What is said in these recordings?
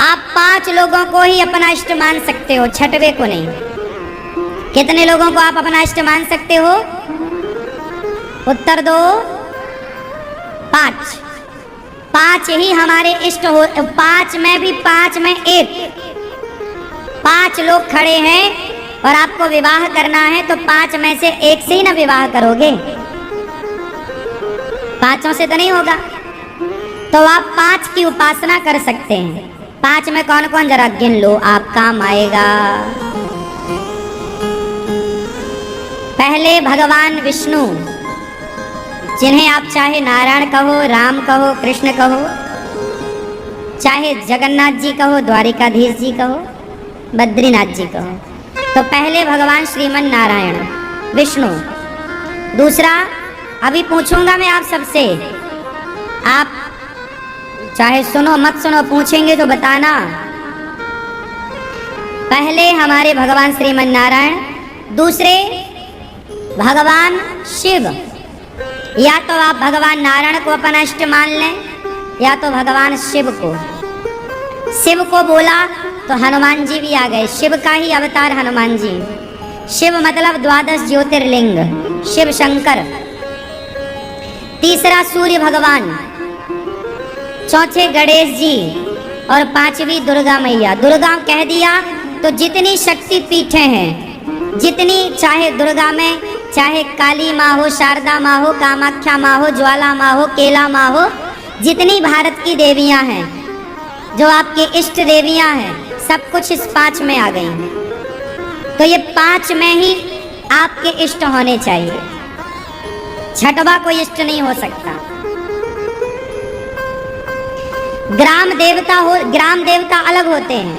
आप 5 लोगों को ही अपना इष्ट मान सकते हो, छठवें को नहीं। कितने लोगों को आप अपना इष्ट मान सकते हो? उत्तर दो। 5। 5 ही हमारे इष्ट हो। 5 में भी 5 में 1। 5 लोग खड़े हैं और आपको विवाह करना है तो 5 में से 1 से ही ना विवाह करोगे, 5 से तो नहीं होगा। तो आप 5 की उपासना कर सकते हैं। 5 में कौन कौन, जरा गिन लो, आप काम आएगा। पहले भगवान विष्णु, जिन्हें आप चाहे नारायण कहो, राम कहो, कृष्ण कहो, चाहे जगन्नाथ जी कहो, द्वारिकाधीश जी कहो, बद्रीनाथ जी कहो। तो पहले भगवान श्रीमन नारायण विष्णु। दूसरा, अभी पूछूंगा मैं आप सबसे, आप चाहे सुनो मत सुनो, पूछेंगे तो बताना। पहले हमारे भगवान श्रीमन नारायण, दूसरे भगवान शिव। या तो आप भगवान नारायण को अपना इष्ट मान लें, या तो भगवान शिव को। शिव को बोला तो हनुमान जी भी आ गए, शिव का ही अवतार हनुमान जी। शिव मतलब 12 ज्योतिर्लिंग, शिव शंकर। तीसरा सूर्य भगवान, चौथे गणेश जी और 5वीं दुर्गा मैया। दुर्गा कह दिया तो जितनी शक्ति पीठें हैं, जितनी, चाहे दुर्गा में चाहे काली माँ हो, शारदा माँ हो, कामाख्या माँ हो, ज्वाला माँ हो, केला माँ हो, जितनी भारत की देवियाँ हैं, जो आपकी इष्ट देवियाँ हैं, सब कुछ इस 5 में आ गई हैं। तो ये 5 में ही आपके इष्ट होने चाहिए, छठवा कोई इष्ट नहीं हो सकता। ग्राम देवता हो, ग्राम देवता अलग होते हैं,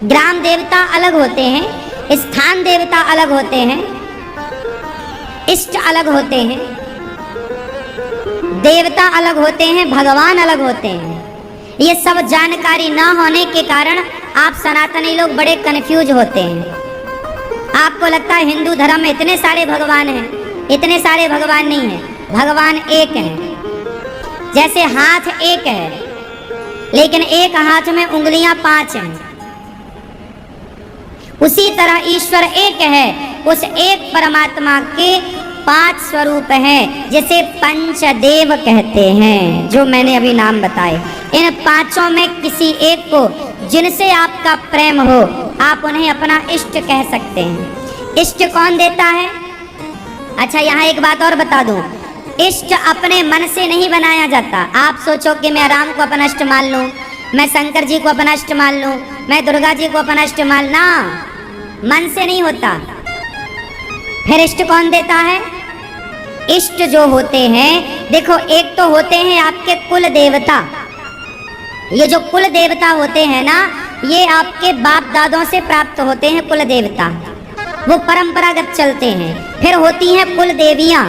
ग्राम देवता अलग होते हैं, स्थान देवता अलग होते हैं, इष्ट अलग होते हैं, देवता अलग होते हैं, भगवान अलग होते हैं। ये सब जानकारी ना होने के कारण आप सनातनी लोग बड़े कंफ्यूज होते हैं। आपको लगता है हिंदू धर्म में इतने सारे भगवान हैं, इतने सारे भगवान नहीं हैं, भगवान एक है। जैसे हाथ एक है, लेकिन एक हाथ में उंगलियां 5 हैं, उसी तरह ईश्वर एक है, उस एक परमात्मा के 5 स्वरूप हैं, जिसे पंचदेव कहते हैं, जो मैंने अभी नाम बताए। इन 5 में किसी एक को, जिनसे आपका प्रेम हो, आप उन्हें अपना इष्ट कह सकते हैं। इष्ट कौन देता है? अच्छा, यहाँ एक बात और बता दूं, इष्ट अपने मन से नहीं बनाया जाता। आप सोचो कि मैं राम को अपना इष्ट मान लूं, मैं शंकर जी को अपना इष्ट मान लूं, मैं दुर्गा जी को अपना इष्ट मान, ना, मन से नहीं होता। फिर इष्ट कौन देता है? इष्ट जो होते हैं, देखो, एक तो होते हैं आपके कुल देवता। ये जो कुल देवता होते हैं ना, ये आपके बाप दादों से प्राप्त होते हैं कुल देवता, वो परंपरागत चलते हैं। फिर होती हैं कुल देवियाँ,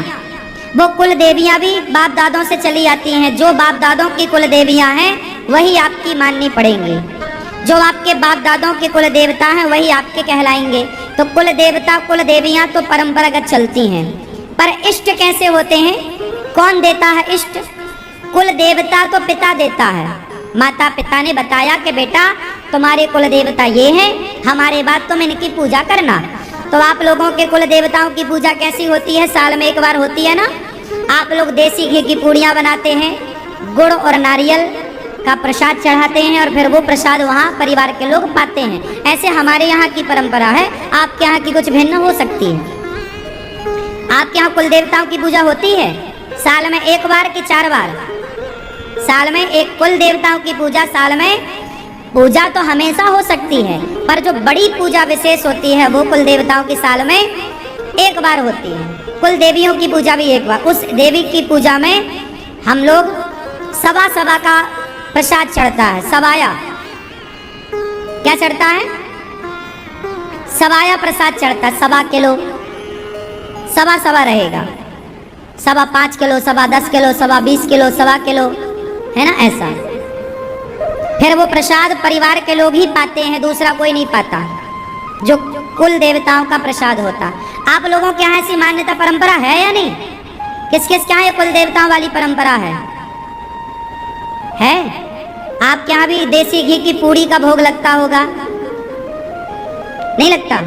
वो कुल देवियाँ भी बाप दादों से चली आती हैं। जो बाप दादों की कुल देवियाँ हैं वही आपकी माननी पड़ेंगी, जो आपके बाप दादों के कुल देवता हैं वही आपके कहलाएंगे। तो कुल देवता कुल देवियाँ तो परंपरागत चलती हैं। पर इष्ट कैसे होते हैं? कौन देता है इष्ट? कुल देवता तो पिता देता है, माता पिता ने बताया कि बेटा तुम्हारे कुल देवता ये हैं, हमारे बाद तुम इनकी पूजा करना। तो आप लोगों के कुल देवताओं की पूजा कैसी होती है? साल में एक बार होती है ना। आप लोग देसी घी की पूड़ियाँ बनाते हैं, गुड़ और नारियल का प्रसाद चढ़ाते हैं और फिर वो प्रसाद वहाँ परिवार के लोग पाते हैं। ऐसे हमारे यहाँ की परंपरा है, आपके यहाँ की कुछ भिन्न हो सकती है। आपके यहाँ कुल देवताओं की पूजा होती है साल में 1 बार कि 4 बार? साल में एक कुल देवताओं की पूजा, साल में पूजा तो हमेशा हो सकती है, पर जो बड़ी पूजा विशेष होती है वो कुल देवताओं की साल में 1 बार होती है। कुल देवियों की पूजा भी 1 बार। उस देवी की पूजा में हम लोग सवा सवा का प्रसाद चढ़ता है। सवाया क्या चढ़ता है? सवाया प्रसाद चढ़ता है। 1.25 किलो, सवा रहेगा, 5.25 किलो, 10.25 किलो, 20 किलो, 1.25 किलो, है ना, ऐसा। फिर वो प्रसाद परिवार के लोग ही पाते हैं, दूसरा कोई नहीं पाता, जो कुल देवताओं का प्रसाद होता। आप लोगों के यहाँ ऐसी मान्यता परंपरा है या नहीं? किस किस क्या ये कुल देवताओं वाली परंपरा है? आपके यहाँ भी देसी घी की पूड़ी का भोग लगता होगा? नहीं लगता?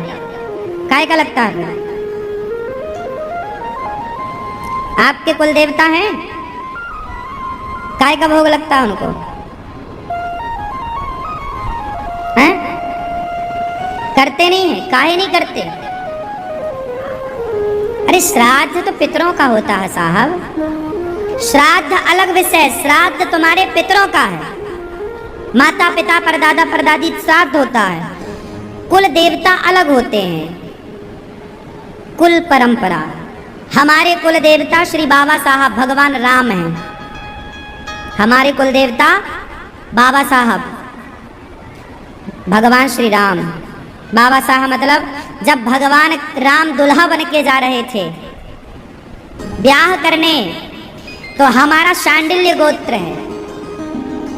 काय का लगता है? आपके कुल देवता हैं, काय का भोग लगता है उनको? हैं? करते नहीं है? काहे नहीं करते? अरे श्राद्ध तो पितरों का होता है साहब, श्राद्ध अलग विषय। श्राद्ध तुम्हारे पितरों का है, माता पिता परदादा परदादी श्राद्ध होता है। कुल देवता अलग होते हैं, कुल परंपरा। हमारे कुल देवता श्री बाबा साहब भगवान राम हैं। हमारे कुल देवता बाबा साहब भगवान श्री राम। बाबा साहब मतलब जब भगवान राम दुल्हा बन के जा रहे थे ब्याह करने, तो हमारा शांडिल्य गोत्र है।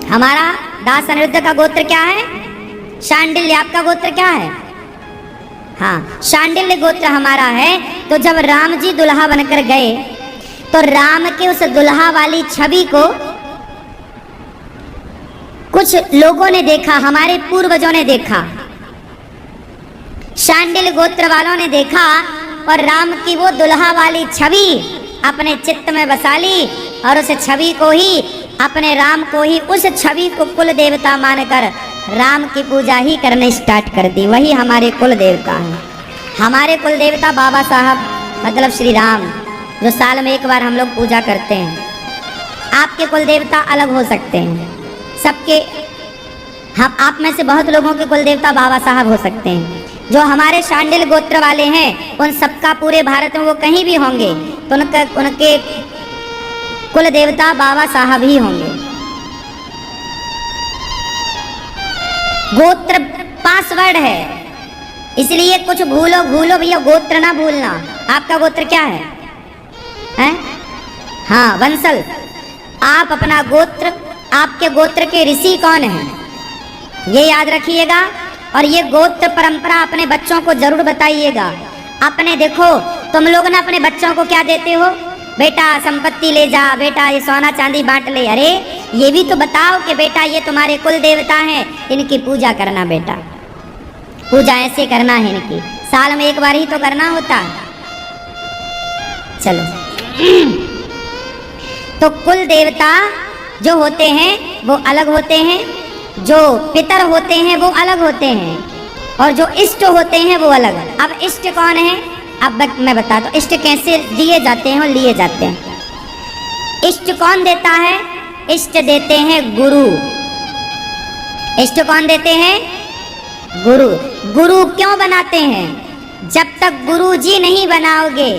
हमारा दास अनिरुद्ध का गोत्र क्या है? शांडिल्य। आपका गोत्र क्या है? हाँ, शांडिल्य गोत्र हमारा है। तो जब राम जी दुल्हा बनकर गए तो राम के उस दुल्हा वाली छवि को कुछ लोगों ने देखा, हमारे पूर्वजों ने देखा, शांडिल्य गोत्र वालों ने देखा और राम की वो दुल्हा वाली छवि अपने चित्त में बसा ली और उस छवि को ही, अपने राम को ही, उस छवि को कुल देवता मानकर राम की पूजा ही करने स्टार्ट कर दी। वही हमारे कुल देवता हैं। हमारे कुल देवता बाबा साहब मतलब श्री राम, जो साल में एक बार हम लोग पूजा करते हैं। आपके कुल देवता अलग हो सकते हैं सबके। हम आप में से बहुत लोगों के कुल देवता बाबा साहब हो सकते हैं। जो हमारे शांडिल्य गोत्र वाले हैं उन सबका पूरे भारत में वो कहीं भी होंगे तो उनके कुल देवता बाबा साहब ही होंगे। गोत्र पासवर्ड है, इसलिए कुछ भूलो भैया, गोत्र ना भूलना। आपका गोत्र क्या है? हैं? हाँ, वंशल। आप अपना गोत्र, आपके गोत्र के ऋषि कौन है ये याद रखिएगा और ये गोत्र परंपरा अपने बच्चों को जरूर बताइएगा। अपने देखो, तुम लोग ना अपने बच्चों को क्या देते हो? बेटा संपत्ति ले जा, बेटा ये सोना चांदी बांट ले। अरे ये भी तो बताओ कि बेटा ये तुम्हारे कुल देवता हैं, इनकी पूजा करना। बेटा पूजा ऐसे करना है इनकी, साल में एक बार ही तो करना होता है। चलो तो कुल देवता जो होते हैं वो अलग होते हैं, जो पितर होते हैं वो अलग होते हैं और जो इष्ट होते हैं वो अलग। अब इष्ट कौन है? अब मैं बताता हूँ इष्ट कैसे दिए जाते हैं और लिए जाते हैं। इष्ट कौन देता है? इष्ट देते हैं गुरु। इष्ट कौन देते हैं? गुरु। गुरु क्यों बनाते हैं? जब तक गुरु जी नहीं बनाओगे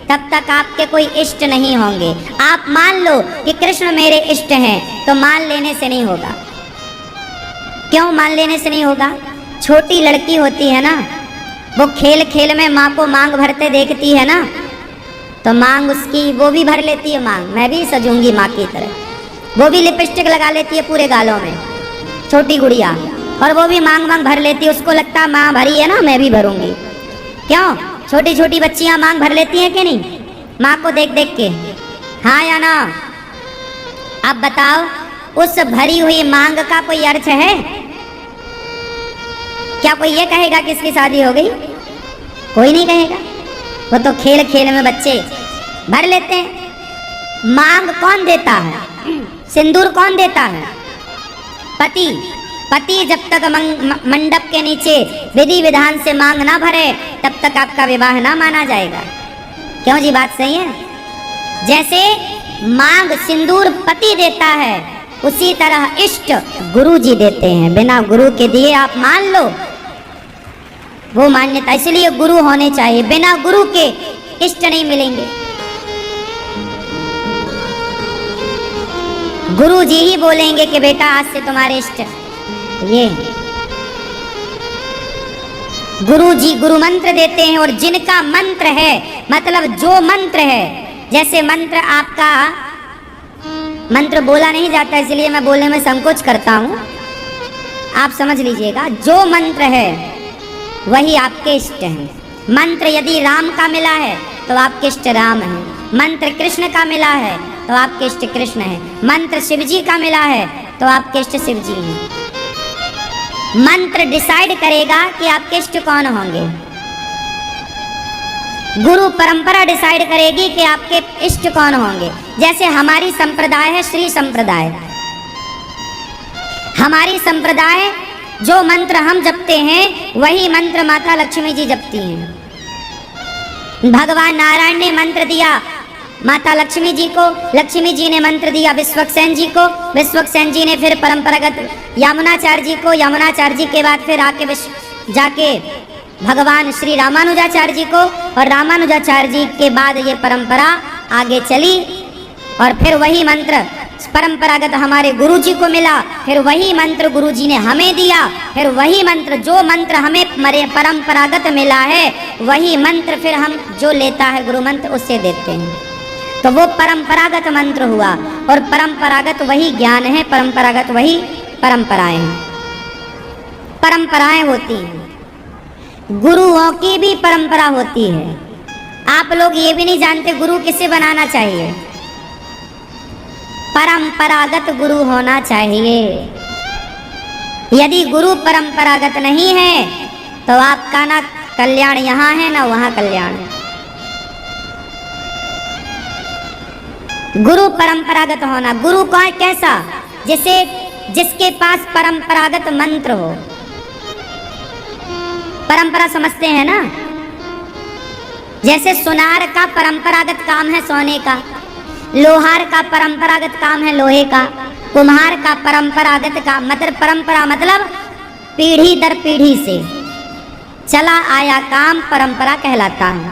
तब तक आपके कोई इष्ट नहीं होंगे। आप मान लो कि कृष्ण मेरे इष्ट हैं तो मान लेने से नहीं होगा। क्यों मान लेने से नहीं होगा? छोटी लड़की होती है ना, वो खेल खेल में माँ को मांग भरते देखती है ना, तो मांग उसकी वो भी भर लेती है मांग, मैं भी सजूंगी माँ की तरह। वो भी लिपस्टिक लगा लेती है पूरे गालों में, छोटी गुड़िया, और वो भी मांग भर लेती है। उसको लगता है माँ भरी है ना, मैं भी भरूंगी। क्यों? छोटी छोटी बच्चियां मांग भर लेती हैं कि नहीं माँ को देख देख के? हाँ या ना? अब बताओ, उस भरी हुई मांग का कोई अर्थ है? क्या कोई ये कहेगा कि इसकी शादी हो गई? कोई नहीं कहेगा। वो तो खेल खेल में बच्चे भर लेते हैं। मांग कौन देता है? सिंदूर कौन देता है? पति। पति जब तक मंडप के नीचे विधि विधान से मांग ना भरे तब तक आपका विवाह ना माना जाएगा। क्यों जी? बात सही है। जैसे मांग सिंदूर पति देता है, उसी तरह इष्ट गुरु जी देते हैं। बिना गुरु के दिए आप मान लो, वो मान्यता। इसलिए गुरु होने चाहिए, बिना गुरु के इष्ट नहीं मिलेंगे। गुरु जी ही बोलेंगे कि बेटा आज से तुम्हारे इष्ट ये। गुरु जी गुरु मंत्र देते हैं और जिनका मंत्र है, मतलब जो मंत्र है, जैसे मंत्र आपका मंत्र बोला नहीं जाता, इसलिए मैं बोलने में संकोच करता हूँ, आप समझ लीजिएगा। जो मंत्र है वही आपके इष्ट हैं। मंत्र यदि राम का मिला है तो आपके इष्ट राम है। मंत्र कृष्ण का मिला है तो आपके इष्ट कृष्ण है। मंत्र शिव जी का मिला है तो आपके इष्ट शिव जी हैं। मंत्र डिसाइड करेगा कि आपके इष्ट कौन होंगे। गुरु परंपरा डिसाइड करेगी कि आपके इष्ट कौन होंगे। जैसे हमारी संप्रदाय है श्री संप्रदाय। हमारी संप्रदाय जो मंत्र हम जपते हैं वही मंत्र माता लक्ष्मी जी जपती हैं। भगवान नारायण ने मंत्र दिया माता लक्ष्मी जी को, लक्ष्मी जी ने मंत्र दिया विश्वक्सेन जी को, विश्वक्सेन जी ने फिर परंपरागत यमुनाचार्य जी को, यमुनाचार्य जी के बाद फिर आके जाके भगवान श्री रामानुजाचार्य जी को, और रामानुजाचार्य जी के बाद ये परंपरा आगे चली और फिर वही मंत्र परंपरागत हमारे गुरु जी को मिला, फिर वही मंत्र गुरु जी ने हमें दिया, फिर वही मंत्र जो मंत्र हमें परंपरागत मिला है वही मंत्र फिर हम जो लेता है गुरु मंत्र उससे देते हैं। तो वो परंपरागत मंत्र हुआ और परंपरागत वही ज्ञान है, परंपरागत वही परंपराएं हैं। परंपराएं होती हैं, गुरुओं की भी परंपरा होती है। आप लोग ये भी नहीं जानते गुरु किसे बनाना चाहिए। परंपरागत गुरु होना चाहिए। यदि गुरु परंपरागत नहीं है तो आपका ना कल्याण यहाँ है ना वहाँ कल्याण है। गुरु परंपरागत होना, गुरु कौन कैसा? जिसके पास परंपरागत मंत्र हो। परंपरा समझते हैं ना? जैसे सुनार का परंपरागत काम है सोने का, लोहार का परंपरागत काम है लोहे का, कुम्हार का परंपरागत काम मतलब परंपरा मतलब पीढ़ी दर पीढ़ी से चला आया काम परंपरा कहलाता है।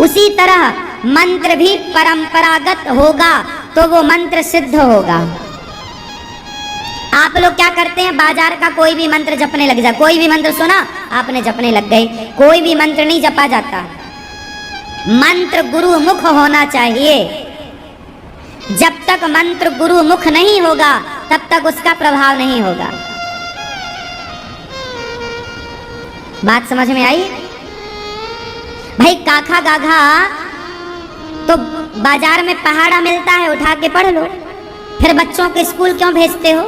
उसी तरह मंत्र भी परंपरागत होगा तो वो मंत्र सिद्ध होगा। आप लोग क्या करते हैं, बाजार का कोई भी मंत्र जपने लग जा, कोई भी मंत्र सुना आपने जपने लग गए। कोई भी मंत्र नहीं जपा जाता, मंत्र गुरु मुख होना चाहिए। जब तक मंत्र गुरु मुख नहीं होगा तब तक उसका प्रभाव नहीं होगा। बात समझ में आई? भाई काखा गाघा तो बाजार में पहाड़ा मिलता है, उठा के पढ़ लो। फिर बच्चों को स्कूल क्यों भेजते हो?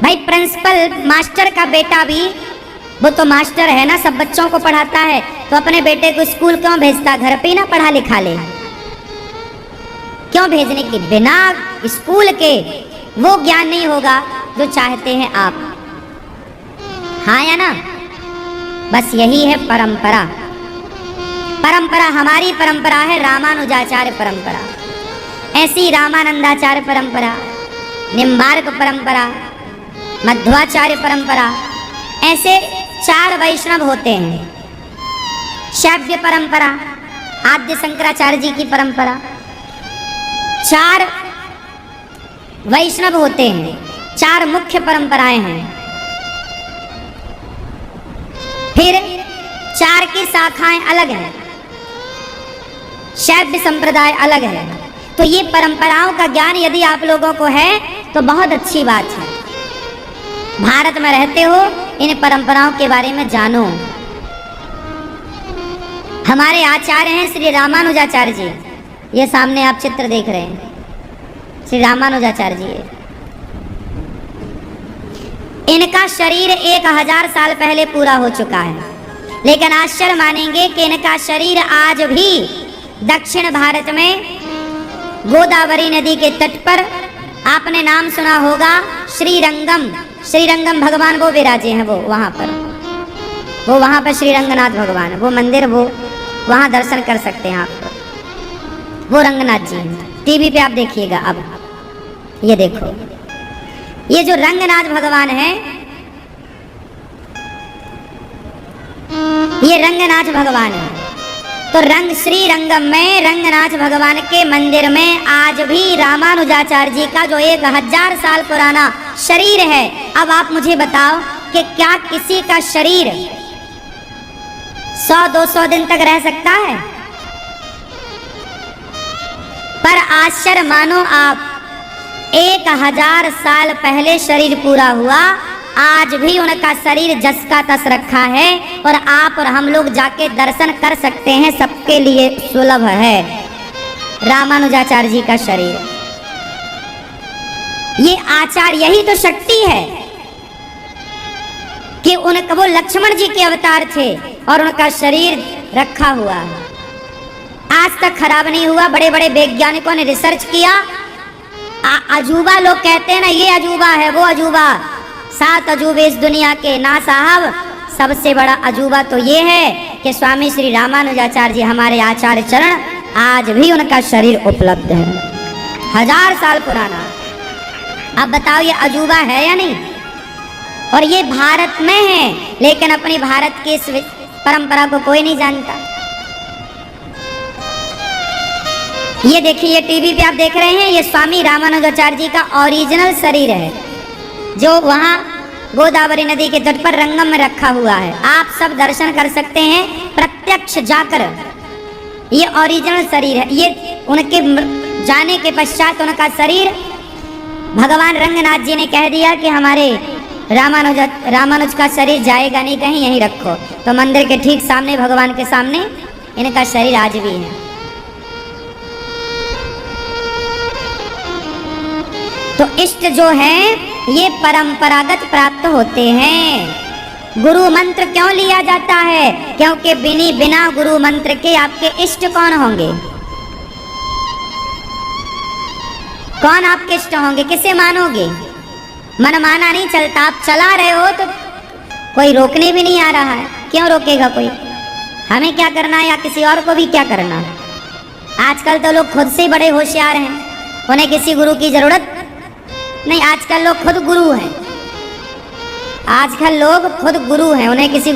भाई प्रिंसिपल मास्टर का बेटा भी वो तो मास्टर है ना, सब बच्चों को पढ़ाता है, तो अपने बेटे को स्कूल क्यों भेजता? घर पे ना पढ़ा लिखा ले। क्यों भेजने के? बिना स्कूल के वो ज्ञान नहीं होगा जो चाहते हैं आप। हाँ या ना? बस यही है परंपरा। परंपरा हमारी परंपरा है रामानुजाचार्य परंपरा, ऐसी रामानंदाचार्य परंपरा, निम्बार्क परंपरा, मध्वाचार्य परंपरा, ऐसे 4 वैष्णव होते हैं। शैव्य परंपरा, आद्य शंकराचार्य जी की परंपरा, 4 वैष्णव होते हैं, 4 मुख्य परंपराएं हैं। फिर 4 की शाखाएं अलग हैं, शैव्य संप्रदाय अलग है। तो ये परंपराओं का ज्ञान यदि आप लोगों को है तो बहुत अच्छी बात है। भारत में रहते हो, इन परंपराओं के बारे में जानो। हमारे आचार्य हैं श्री रामानुजाचार्य जी, ये सामने आप चित्र देख रहे हैं, श्री रामानुजाचार्य जी। इनका शरीर 1000 साल पहले पूरा हो चुका है, लेकिन आश्चर्य मानेंगे कि इनका शरीर आज भी दक्षिण भारत में गोदावरी नदी के तट पर, आपने नाम सुना होगा श्रीरंगम, श्रीरंगम भगवान वो विराजे हैं, वो वहाँ पर, वो वहाँ पर श्री रंगनाथ भगवान, वो मंदिर, वो वहाँ दर्शन कर सकते हैं आप। वो रंगनाथ जी हैं, टीवी पे आप देखिएगा। अब ये देखो, ये जो रंगनाथ भगवान है, ये रंगनाथ भगवान है। तो श्री रंगम में रंगनाथ भगवान के मंदिर में आज भी रामानुजाचार्य जी का जो 1000 साल पुराना शरीर है। अब आप मुझे बताओ कि क्या किसी का शरीर 100-200 दिन तक रह सकता है? पर आश्चर्य मानो आप, 1000 साल पहले शरीर पूरा हुआ, आज भी उनका शरीर जस का तस रखा है और आप और हम लोग जाके दर्शन कर सकते हैं, सबके लिए सुलभ है रामानुजाचार्य जी का शरीर। ये आचार, यही तो शक्ति है कि उनका, वो लक्ष्मण जी के अवतार थे और उनका शरीर रखा हुआ है, आज तक खराब नहीं हुआ। बड़े बड़े वैज्ञानिकों ने रिसर्च किया। अजूबा लोग कहते हैं ना, ये अजूबा है वो अजूबा, 7 अजूबे इस दुनिया के, ना साहब, सबसे बड़ा अजूबा तो ये है कि स्वामी श्री रामानुजाचार्य जी, हमारे आचार्य चरण, आज भी उनका शरीर उपलब्ध है, 1000 साल पुराना। अब बताओ ये अजूबा है या नहीं? और ये भारत में है, लेकिन अपनी भारत की इस परंपरा को कोई नहीं जानता। ये देखिए, ये टीवी पे आप देख रहे हैं, ये स्वामी रामानुजाचार्य जी का ओरिजिनल शरीर है, जो वहाँ गोदावरी नदी के तट पर रंगम में रखा हुआ है। आप सब दर्शन कर सकते हैं प्रत्यक्ष जाकर। ये ओरिजिनल शरीर है। ये उनके जाने के पश्चात उनका शरीर भगवान रंगनाथ जी ने कह दिया कि हमारे रामानुज का शरीर जाएगा नहीं कहीं, यहीं रखो। तो मंदिर के ठीक सामने, भगवान के सामने इनका शरीर आज भी है। तो इष्ट जो है ये परंपरागत प्राप्त होते हैं। गुरु मंत्र क्यों लिया जाता है? क्योंकि बिना गुरु मंत्र के आपके इष्ट कौन होंगे? कौन आपके इष्ट होंगे? किसे मानोगे? मनमाना नहीं चलता। आप चला रहे हो तो कोई रोकने भी नहीं आ रहा है, क्यों रोकेगा कोई? हमें क्या करना है या किसी और को भी क्या करना है? आजकल तो लोग खुद से बड़े होशियार हैं, उन्हें किसी गुरु की जरूरत नहीं। आजकल लोग खुद गुरु हैं, आजकल लोग खुद गुरु हैं, उन्हें किसी